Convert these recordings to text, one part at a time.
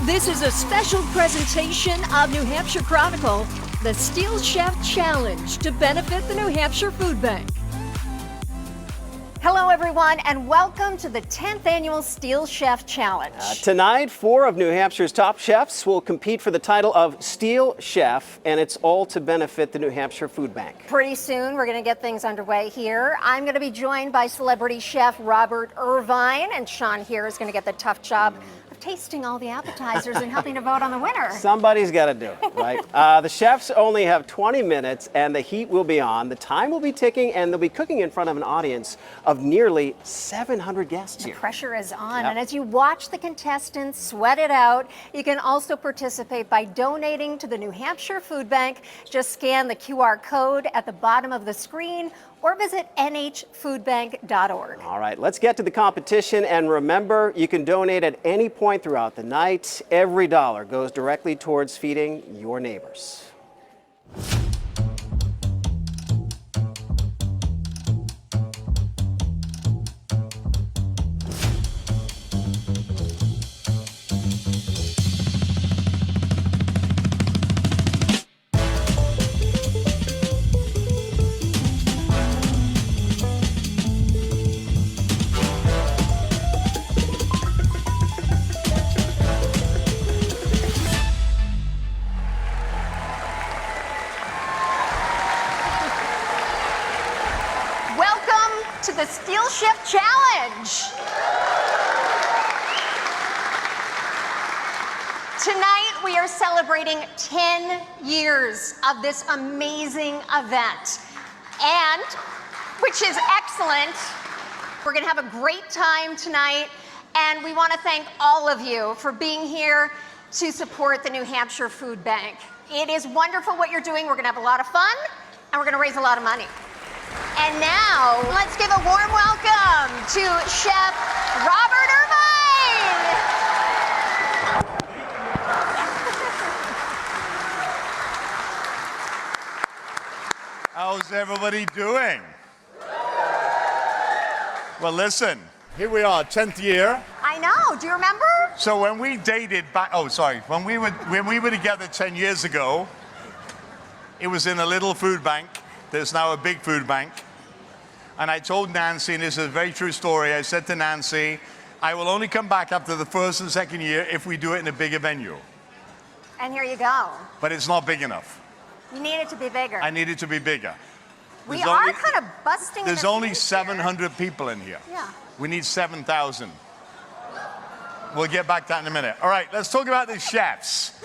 This is a special presentation of New Hampshire Chronicle, the Steel Chef Challenge to benefit the New Hampshire Food Bank. Hello, everyone, and welcome to the 10th annual Steel Chef Challenge. Tonight, 4 of New Hampshire's top chefs will compete for the title of Steel Chef, and it's all to benefit the New Hampshire Food Bank. Pretty soon, we're going to get things underway here. I'm going to be joined by celebrity chef Robert Irvine, and Sean here is going to get the tough job of tasting all the appetizers and helping to vote on the winner. Somebody's got to do it, right? The chefs only have 20 minutes, and the heat will be on. The time will be ticking, and they'll be cooking in front of an audience of nearly 700 guests here. The pressure is on, and as you watch the contestants sweat it out, you can also participate by donating to the New Hampshire Food Bank. Just scan the QR code at the bottom of the screen or visit nhfoodbank.org. All right, let's get to the competition, and remember, you can donate at any point throughout the night. Every dollar goes directly towards feeding your neighbors. To the Steel Chef Challenge. Tonight we are celebrating 10 years of this amazing event, and which is excellent. We're going to have a great time tonight, and we want to thank all of you for being here to support the New Hampshire Food Bank. It is wonderful what you're doing. We're going to have a lot of fun, and we're going to raise a lot of money. And now, let's give a warm welcome to Chef Robert Irvine. How's everybody doing? Well, listen, here we are, 10th year. I know, do you remember? So when we dated back, when we were together 10 years ago, it was in a little food bank. There's now a big food bank. And I told Nancy, and this is a very true story, I said to Nancy, I will only come back after the first and second year if we do it in a bigger venue. And here you go. But it's not big enough. You need it to be bigger. I need it to be bigger. We are kind of busting. There's only 700 people in here. Yeah. We need 7,000. We'll get back to that in a minute. All right, let's talk about the chefs.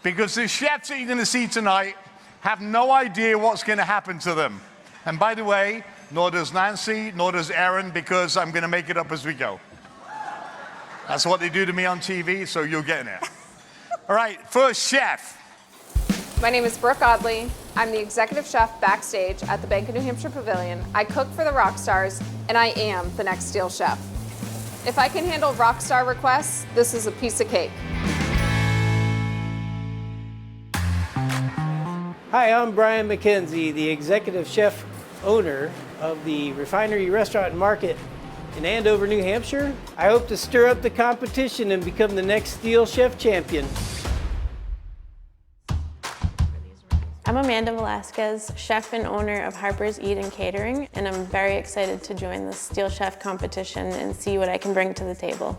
Because the chefs that you're going to see tonight have no idea what's going to happen to them. And by the way, nor does Nancy, nor does Aaron, because I'm going to make it up as we go. That's what they do to me on TV, so you're getting it. All right, first chef. My name is Brooke Audley. I'm the executive chef backstage at the Bank of New Hampshire Pavilion. I cook for the rock stars, and I am the next Steel Chef. If I can handle rock star requests, this is a piece of cake. Hi, I'm Brian McKenzie, the executive chef owner of the Refinery Restaurant and Market in Andover, New Hampshire. I hope to stir up the competition and become the next Steel Chef champion. I'm Amanda Velasquez, chef and owner of Harper's Eat and Catering, and I'm very excited to join the Steel Chef competition and see what I can bring to the table.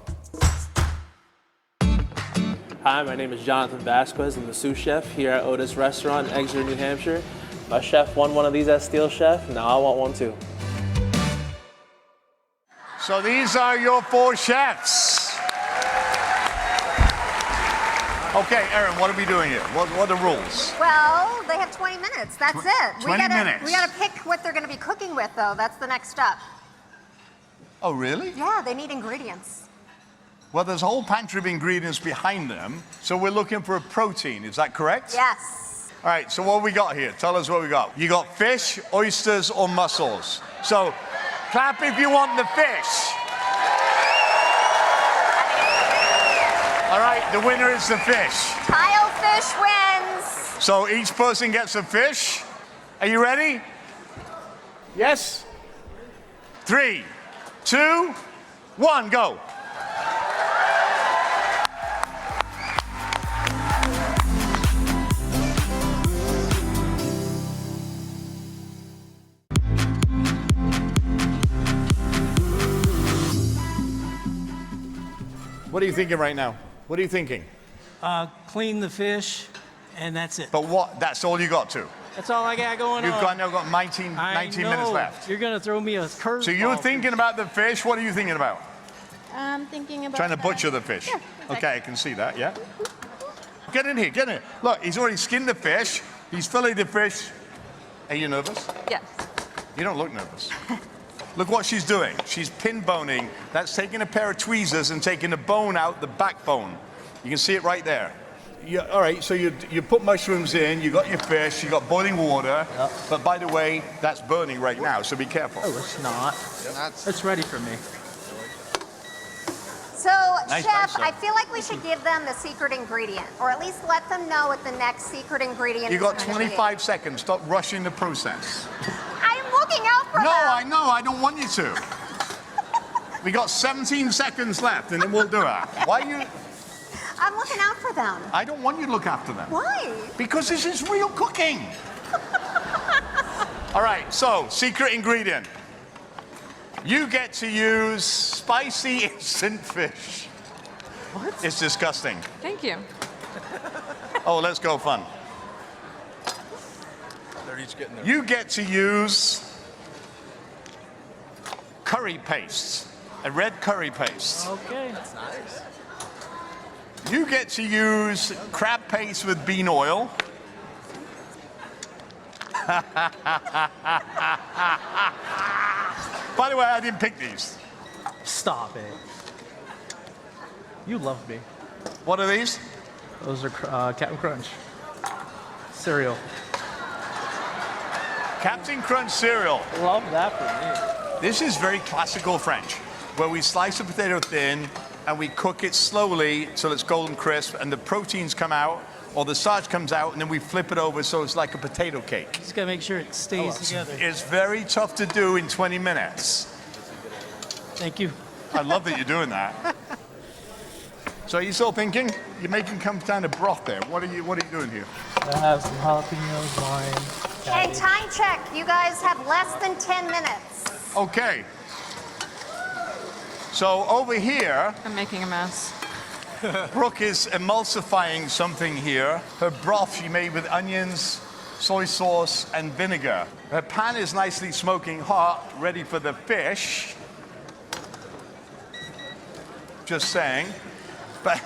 Hi, my name is Jonathan Vasquez. I'm the sous chef here at Otis Restaurant in Exeter, New Hampshire. My chef won one of these as Steel Chef. Now I want one too. So these are your 4 chefs. Okay, Erin, what are we doing here? What are the rules? Well, they have 20 minutes. That's it. 20 minutes. We gotta pick what they're gonna be cooking with, though. That's the next step. Oh, really? Yeah, they need ingredients. Well, there's a whole pantry of ingredients behind them, so we're looking for a protein. Is that correct? Yes. All right, so what we got here? Tell us what we got. You got fish, oysters, or mussels. So clap if you want the fish. All right, the winner is the fish. Tile fish wins. So each person gets a fish. Are you ready? Yes? 3, 2, 1, go. are you thinking right now? What are you thinking? Clean the fish, and that's it. But what? That's all you got to. That's all I got going You've on. now got 19 minutes left. You're gonna throw me a curveball. So you're thinking about the fish. What are you thinking about? I'm thinking about Trying to butcher the fish. Okay, I can see that, yeah. Get in here, get in here. Look, he's already skinned the fish. He's filleted the fish. Are you nervous? Yes. You don't look nervous. Look what she's doing. She's pin boning. That's taking a pair of tweezers and taking the bone out, the backbone. You can see it right there. All right, so you put mushrooms in, you got your fish, you got boiling water. Yep. But by the way, that's burning right now, so be careful. Oh, it's not. It's ready for me. So, Nice, Chef, nice, I feel like we should give them the secret ingredient, or at least let them know what the next secret ingredient You is got going to be. 25 seconds. Stop rushing the process. I am looking out for No, them. I know. I don't want you to. We got 17 seconds left, and then we'll do it. Why you? I'm looking out for them. I don't want you to look after them. Why? Because this is real cooking. All right, so secret ingredient. You get to use spicy instant fish. What? It's disgusting. Thank you. Oh, let's go fun. They're each getting their... You get to use curry paste, a red curry paste. Okay. That's nice. You get to use crab paste with bean oil. By the way, I didn't pick these. Stop it. You love me. What are these? Those are Captain Crunch. Cereal. Captain Crunch cereal. Love that for This is very classical French, where we slice the potato thin and we cook it slowly till it's golden crisp and the proteins come out or the starch comes out and then we flip it over so it's like a potato cake. Just gotta make sure it stays together. It's very tough to do in 20 minutes. Thank you. I love that you're doing that. So are you still thinking? You're making come down to broth there. What are you doing here? me. I have some jalapenos, lime, And cabbage. time check. You guys have less than 10 minutes. Okay. So over here, I'm making a mess. Brooke is emulsifying something here. Her broth she made with onions, soy sauce, and vinegar. Her pan is nicely smoking hot, ready for the fish. Just saying. But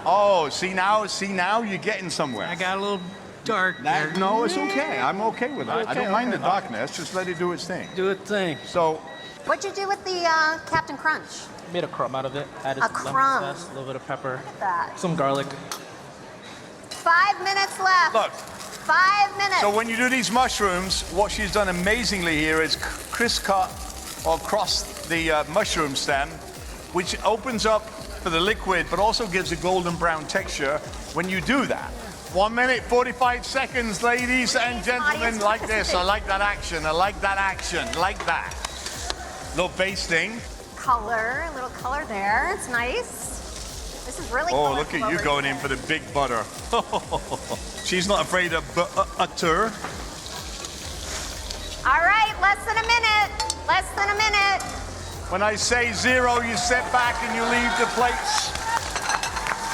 oh, see now you're getting somewhere. I got a little dark there. No, it's okay. I'm okay with that. I Okay, don't mind okay. the darkness. Just let it do its thing. Do it thing. So What'd you do with the Captain Crunch? Made a crumb out of it. Added A some lemon crumb. zest, a little bit of pepper, That. some garlic. 5 minutes left. look. 5 minutes. So when you do these mushrooms, what she's done amazingly here is criss-cut or cross the mushroom stem, which opens up for the liquid, but also gives a golden brown texture when you do that. 1 minute, 45 seconds, ladies and gentlemen. Audience Like this. I participate. like that action. I like that action. Like that. Little basting. Color, a little color there. It's nice. This is really Oh, look colorful at you over going here. in for the big butter. She's not afraid of butter. All right, less than a minute. Less than a minute. When I say 0, you step back and you leave the plates.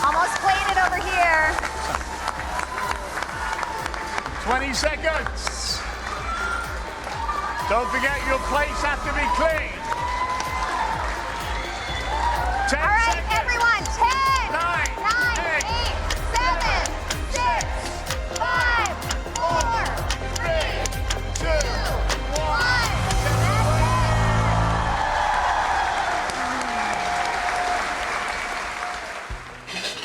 Almost plated over here. 20 seconds. Don't forget your plates have to be clean. 10 All right, seconds. everyone. 10, 9, 8, 7, 6, 5, 4, 3, 2, 1.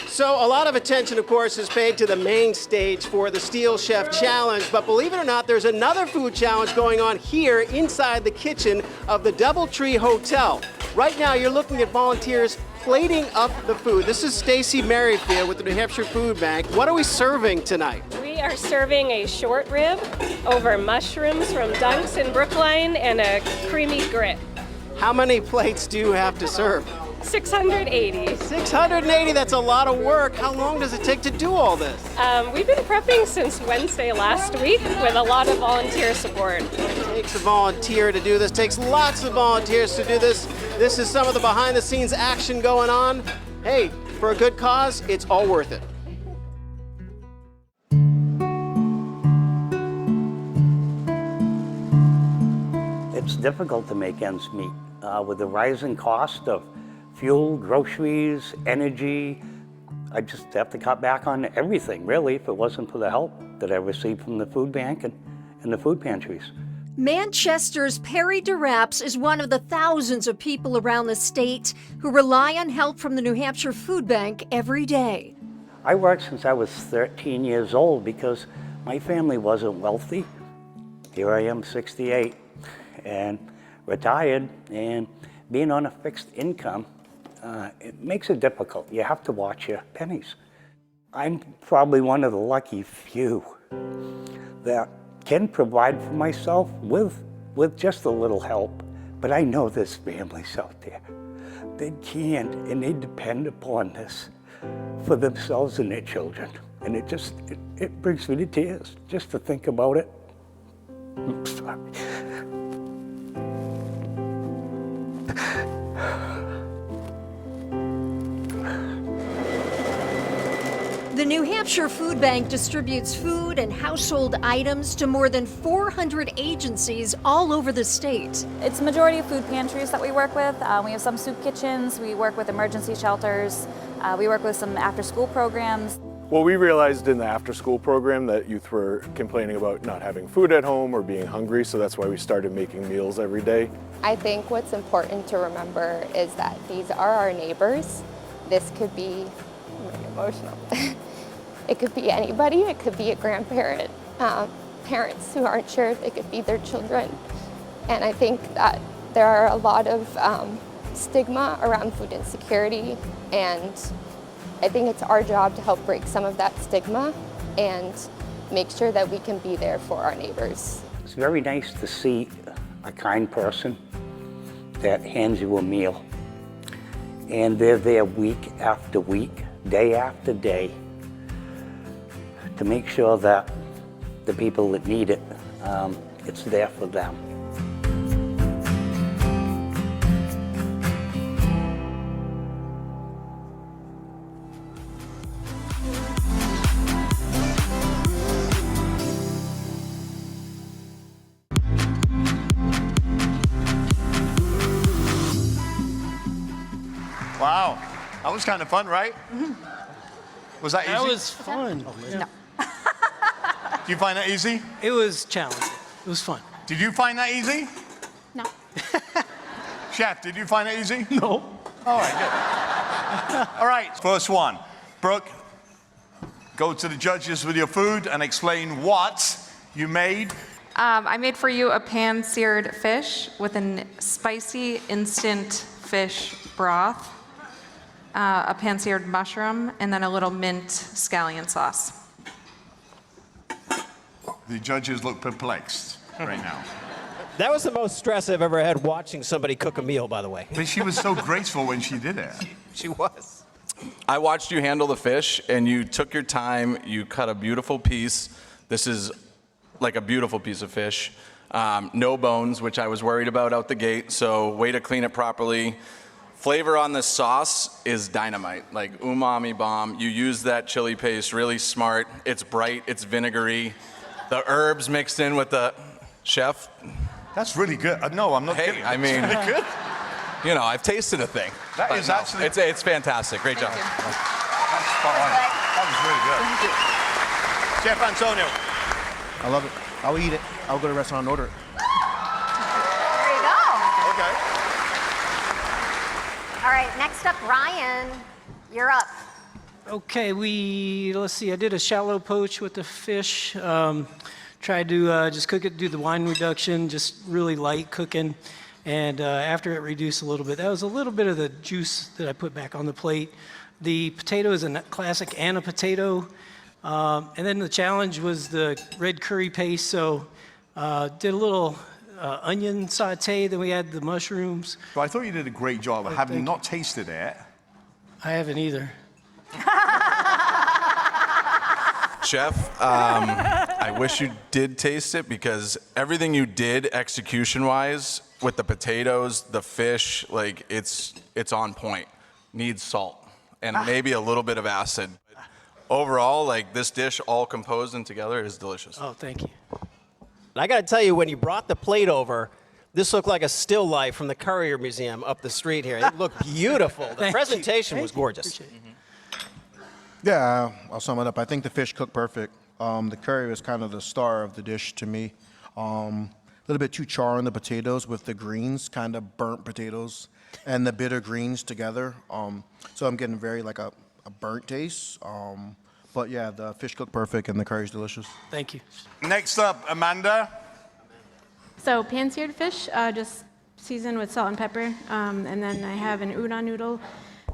So a lot of attention, of course, is paid to the main stage for the Steel Chef Challenge, but believe it or not, there's another food challenge going on here inside the kitchen of the DoubleTree Hotel. Right now, you're looking at volunteers plating up the food. This is Stacy Merrifield with the New Hampshire Food Bank. What are we serving tonight? We are serving a short rib over mushrooms from Dunk's in Brookline and a creamy grit. How many plates do you have to serve? 680. 680, that's a lot of work. How long does it take to do all this? We've been prepping since Wednesday last week with a lot of volunteer support. It takes a volunteer to do this, takes lots of volunteers to do this. This is some of the behind-the-scenes action going on. Hey, for a good cause, it's all worth it. It's difficult to make ends meet with the rising cost of fuel, groceries, energy. I just have to cut back on everything, really, if it wasn't for the help that I received from the food bank and the food pantries. Manchester's Perry DeRaps is one of the thousands of people around the state who rely on help from the New Hampshire Food Bank every day. I worked since I was 13 years old because my family wasn't wealthy. Here I am, 68, and retired, and being on a fixed income, it makes it difficult. You have to watch your pennies. I'm probably one of the lucky few that can provide for myself with just a little help. But I know there's families out there. They can't, and they depend upon this for themselves and their children. And it brings me to tears just to think about it. I'm sorry. The New Hampshire Food Bank distributes food and household items to more than 400 agencies all over the state. It's a majority of food pantries that we work with. We have some soup kitchens, we work with emergency shelters, we work with some after-school programs. Well, we realized in the after-school program that youth were complaining about not having food at home or being hungry, so that's why we started making meals every day. I think what's important to remember is that these are our neighbors. This could be, I'm getting emotional. It could be anybody. It could be a grandparent, parents who aren't sure if they could feed their children. And I think that there are a lot of stigma around food insecurity, and I think it's our job to help break some of that stigma and make sure that we can be there for our neighbors. It's very nice to see a kind person that hands you a meal. And they're there week after week, day after day, to make sure that the people that need it, it's there for them. Wow, that was kind of fun, right? Was that easy? That was fun. No. Did you find that easy? It was challenging. It was fun. Did you find that easy? No. Chef, did you find it easy? No. All right, good. All right, first one. Brooke, go to the judges with your food and explain what you made. I made for you a pan-seared fish with a spicy instant fish broth, a pan-seared mushroom, and then a little mint scallion sauce. The judges look perplexed right now. That was the most stress I've ever had watching somebody cook a meal, by the way. But she was so graceful when she did it. She was. I watched you handle the fish, and you took your time. You cut a beautiful piece. This is like a beautiful piece of fish. No bones, which I was worried about out the gate, so way to clean it properly. Flavor on this sauce is dynamite, like umami bomb. You use that chili paste really smart. It's bright, it's vinegary. The herbs mixed in with the chef. That's really good. No, I'm not kidding. Hey, I mean, really good. You know, I've tasted a thing. That is actually... It's fantastic. Great job. That's spot on. That was really good. Chef Antonio. I love it. I'll eat it. I'll go to a restaurant and order it. There you go. Okay. All right, next up, Ryan, you're up. Okay, let's see, I did a shallow poach with the fish. Tried to just cook it, do the wine reduction, just really light cooking. And after it reduced a little bit, that was a little bit of the juice that I put back on the plate. The potato is a classic Anna potato. And then the challenge was the red curry paste. So did a little onion saute, then we had the mushrooms. So I thought you did a great job. I have not tasted it. I haven't either. Chef, I I wish you did taste it because everything you did execution-wise with the potatoes, the fish, like it's on point. Needs salt and maybe a little bit of acid. But overall, like this dish all composed and together is delicious. Oh, thank you. I got to tell you, when you brought the plate over, this looked like a still life from the Courier Museum up the street here. It looked beautiful. The presentation was gorgeous. Yeah, I'll sum it up. I think the fish cooked perfect. The curry was kind of the star of the dish to me. A little bit too char on the potatoes with the greens, kind of burnt potatoes, and the bitter greens together. So I'm getting very like a burnt taste. But yeah, the fish cooked perfect and the curry's delicious. Thank you. Next up, Amanda. So pan-seared fish, just seasoned with salt and pepper. And then I have an udon noodle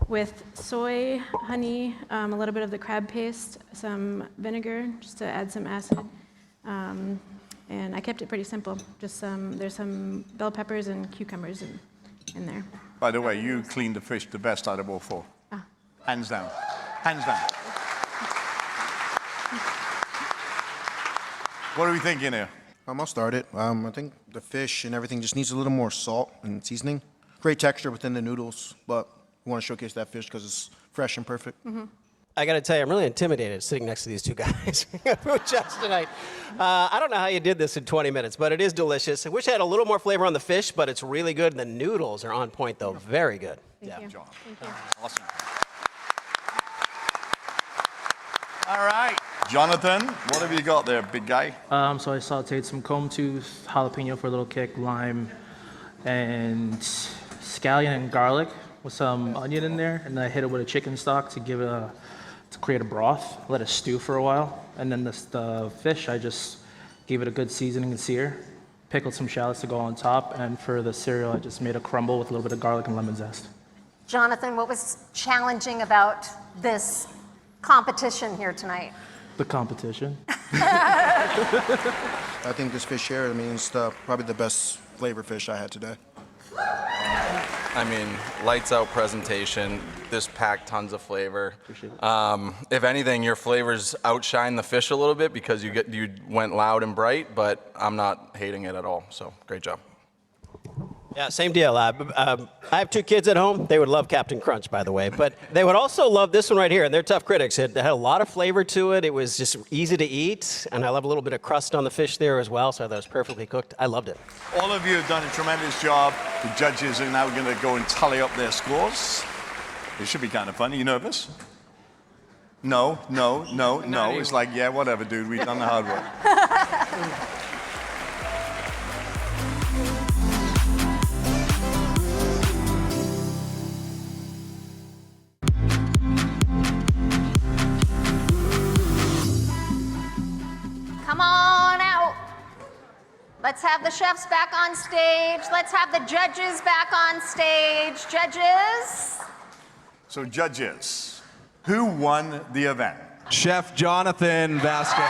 with soy, honey, a little bit of the crab paste, some vinegar just to add some acid. And I kept it pretty simple. Just there's some bell peppers and cucumbers in there. By the way, you cleaned the fish the best out of all four. Hands down. Hands down. What are we thinking here? I'll start it. I think the fish and everything just needs a little more salt and seasoning. Great texture within the noodles, but we want to showcase that fish because it's fresh and perfect. I got to tell you, I'm really intimidated sitting next to these two guys food chefs tonight. I don't know how you did this in 20 minutes, but it is delicious. I wish I had a little more flavor on the fish, but it's really good. The noodles are on point, though. Very good. Thank you. Awesome. All right. Jonathan, what have you got there, big guy? So I sauteed some comb tooth, jalapeno for a little kick, lime, and scallion and garlic with some onion in there, and then I hit it with a chicken stock to create a broth. Let it stew for a while, and then the fish I just gave it a good seasoning and sear. Pickled some shallots to go on top, and for the cereal I just made a crumble with a little bit of garlic and lemon zest. Jonathan, what was challenging about this competition here tonight? The competition. I think this fish here, it's probably the best flavor fish I had today. I mean, lights out presentation. This packed tons of flavor. If anything, your flavors outshine the fish a little bit because you went loud and bright, but I'm not hating it at all. So great job. Yeah, same deal. I have two kids at home. They would love Captain Crunch, by the way, but they would also love this one right here, and they're tough critics. It had a lot of flavor to it. It was just easy to eat, and I love a little bit of crust on the fish there as well, so I thought it was perfectly cooked. I loved it. All of you have done a tremendous job. The judges are now going to go and tally up their scores. It should be kind of fun. Are you nervous? No. It's like, yeah, whatever, dude. We've done the hard work. Come on out. Let's have the chefs back on stage. Let's have the judges back on stage. Judges. So judges, who won the event? Chef Jonathan Vasquez.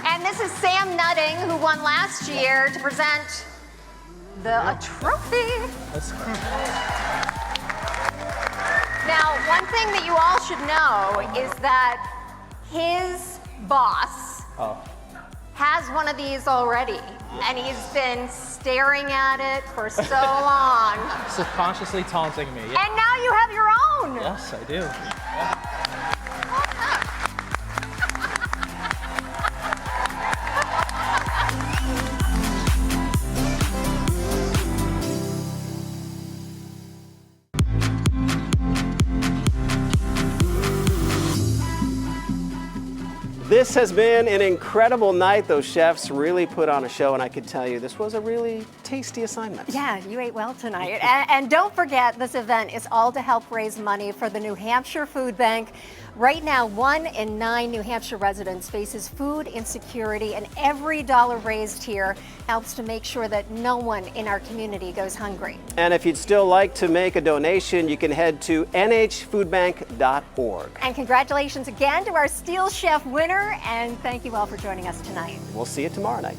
And this is Sam Nutting, who won last year, to present a trophy. Now, one thing that you all should know is that his boss has one of these already, and he's been staring at it for so long. Subconsciously taunting me. Yeah. And now you have your own. Yes, I do. This has been an incredible night. Those chefs really put on a show, and I could tell you this was a really tasty assignment. Yeah, you ate well tonight. And don't forget, this event is all to help raise money for the New Hampshire Food Bank. Right now, 1 in 9 New Hampshire residents faces food insecurity, and every dollar raised here helps to make sure that no one in our community goes hungry. And if you'd still like to make a donation, you can head to nhfoodbank.org. And congratulations again to our Steel Chef winner, and thank you all for joining us tonight. We'll see you tomorrow night.